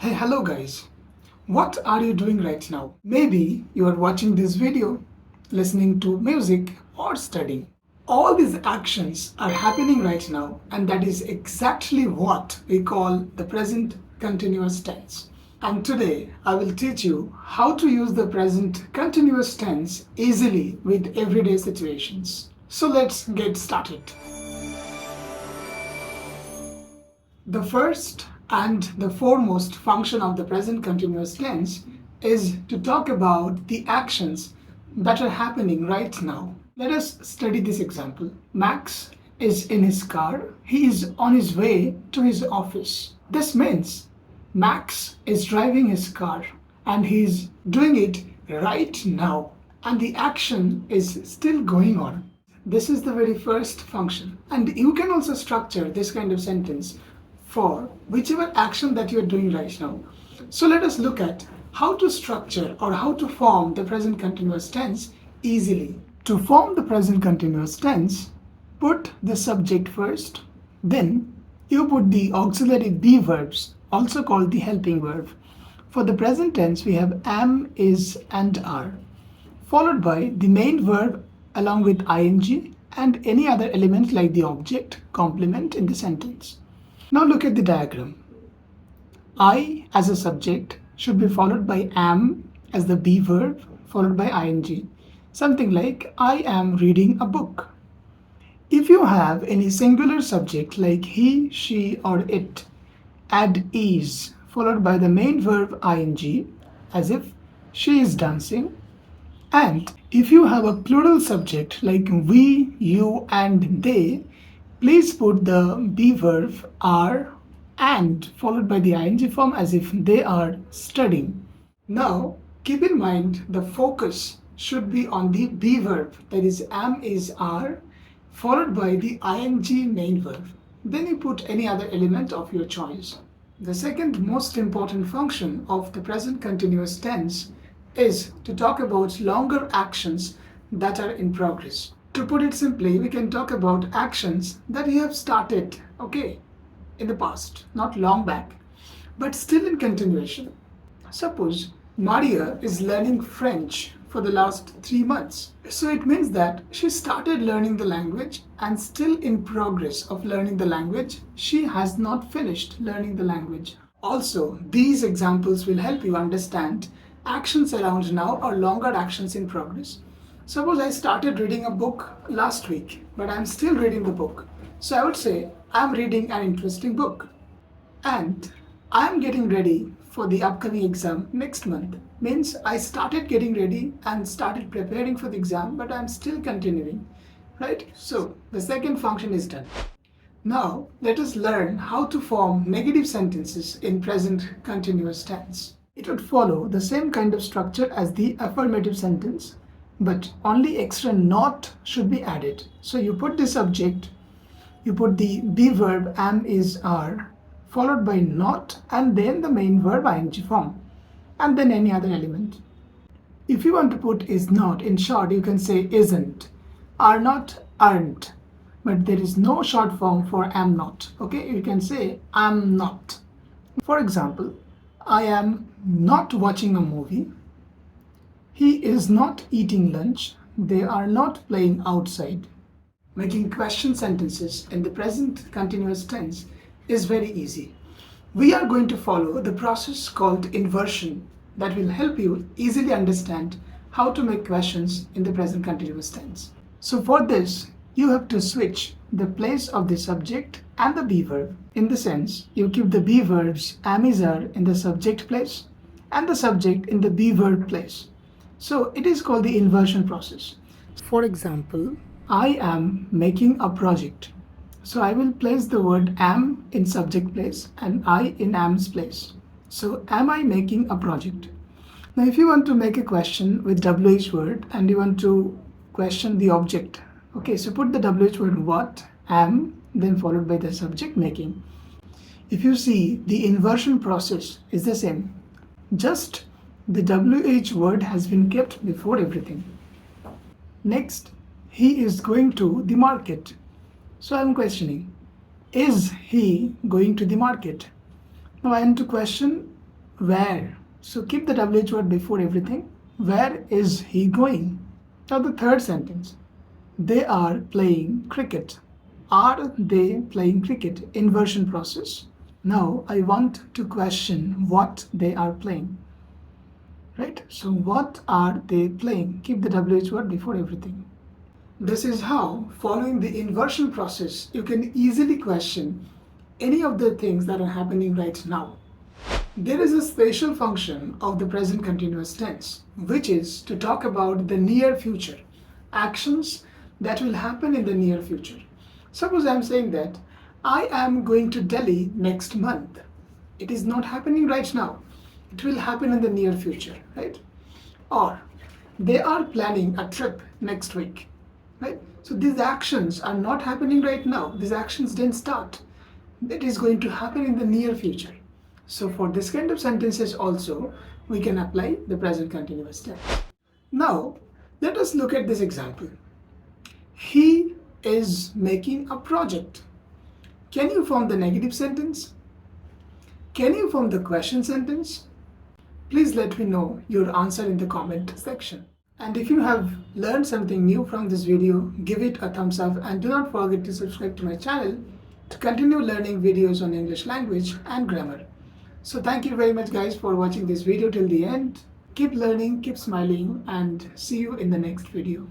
Hey, hello guys. What are you doing right now? Maybe you are watching this video, listening to music, or studying. All these actions are happening right now, and that is exactly what we call the present continuous tense. And today I will teach you how to use the present continuous tense easily with everyday situations. So let's get started. The first and the foremost function of the present continuous tense is to talk about the actions that are happening right now. Let us study this example. Max is in his car. He is on his way to his office. This means Max is driving his car and he is doing it right now. And the action is still going on. This is the very first function. And you can also structure this kind of sentence for whichever action that you're doing right now. So let us look at how to structure or how to form the present continuous tense easily. To form the present continuous tense, put the subject first, then you put the auxiliary be verbs, also called the helping verb. For the present tense, we have am, is, and are, followed by the main verb along with ing and any other element like the object, complement in the sentence. Now look at the diagram. I as a subject should be followed by am as the be verb followed by ing. Something like I am reading a book. If you have any singular subject like he, she or it, add is followed by the main verb ing as if she is dancing. And if you have a plural subject like we, you and they, please put the be verb are and followed by the ing form as if they are studying. Now keep in mind the focus should be on the be verb, that is am, is, are, followed by the ing main verb. Then you put any other element of your choice. The second most important function of the present continuous tense is to talk about longer actions that are in progress. To put it simply, we can talk about actions that you have started, in the past, not long back, but still in continuation. Suppose Maria is learning French for the last 3 months. So it means that she started learning the language and still in progress of learning the language. She has not finished learning the language. Also, these examples will help you understand actions around now or longer actions in progress. Suppose I started reading a book last week, but I'm still reading the book. So I would say I'm reading an interesting book. And I'm getting ready for the upcoming exam next month. Means I started getting ready and started preparing for the exam, but I'm still continuing. Right? So the second function is done. Now let us learn how to form negative sentences in present continuous tense. It would follow the same kind of structure as the affirmative sentence, but only extra not should be added. So you put the subject, you put the be verb am, is, are, followed by not and then the main verb ing form and then any other element. If you want to put is not, in short you can say isn't, are not, aren't, but there is no short form for am not. You can say am not. For example, I am not watching a movie. He is not eating lunch. They are not playing outside. Making question sentences in the present continuous tense is very easy. We are going to follow the process called inversion that will help you easily understand how to make questions in the present continuous tense. So for this, you have to switch the place of the subject and the be verb. In the sense, you keep the be verbs am, is, are in the subject place and the subject in the be verb place. So it is called the inversion process. For example, I am making a project. So I will place the word am in subject place and I in am's place. So am I making a project? Now if you want to make a question with WH word and you want to question the object, so put the WH word what, am, then followed by the subject making. If you see, the inversion process is the same. Just the WH word has been kept before everything. Next, he is going to the market. So I am questioning, is he going to the market? Now I am to question Where? So keep the WH word before everything. Where is he going? Now the third sentence. They are playing cricket. Are they playing cricket? Inversion process. Now I want to question what they are playing. Right? So what are they playing? Keep the WH word before everything. This is how, following the inversion process, you can easily question any of the things that are happening right now. There is a special function of the present continuous tense, which is to talk about the near future, actions that will happen in the near future. Suppose I'm saying that I am going to Delhi next month. It is not happening right now. It will happen in the near future, right? Or they are planning a trip next week, right? So these actions are not happening right now. These actions didn't start. It is going to happen in the near future. So for this kind of sentences also, we can apply the present continuous tense. Now, let us look at this example. He is making a project. Can you form the negative sentence? Can you form the question sentence? Please let me know your answer in the comment section. And if you have learned something new from this video, give it a thumbs up and do not forget to subscribe to my channel to continue learning videos on English language and grammar. So thank you very much guys for watching this video till the end. Keep learning, keep smiling, and see you in the next video.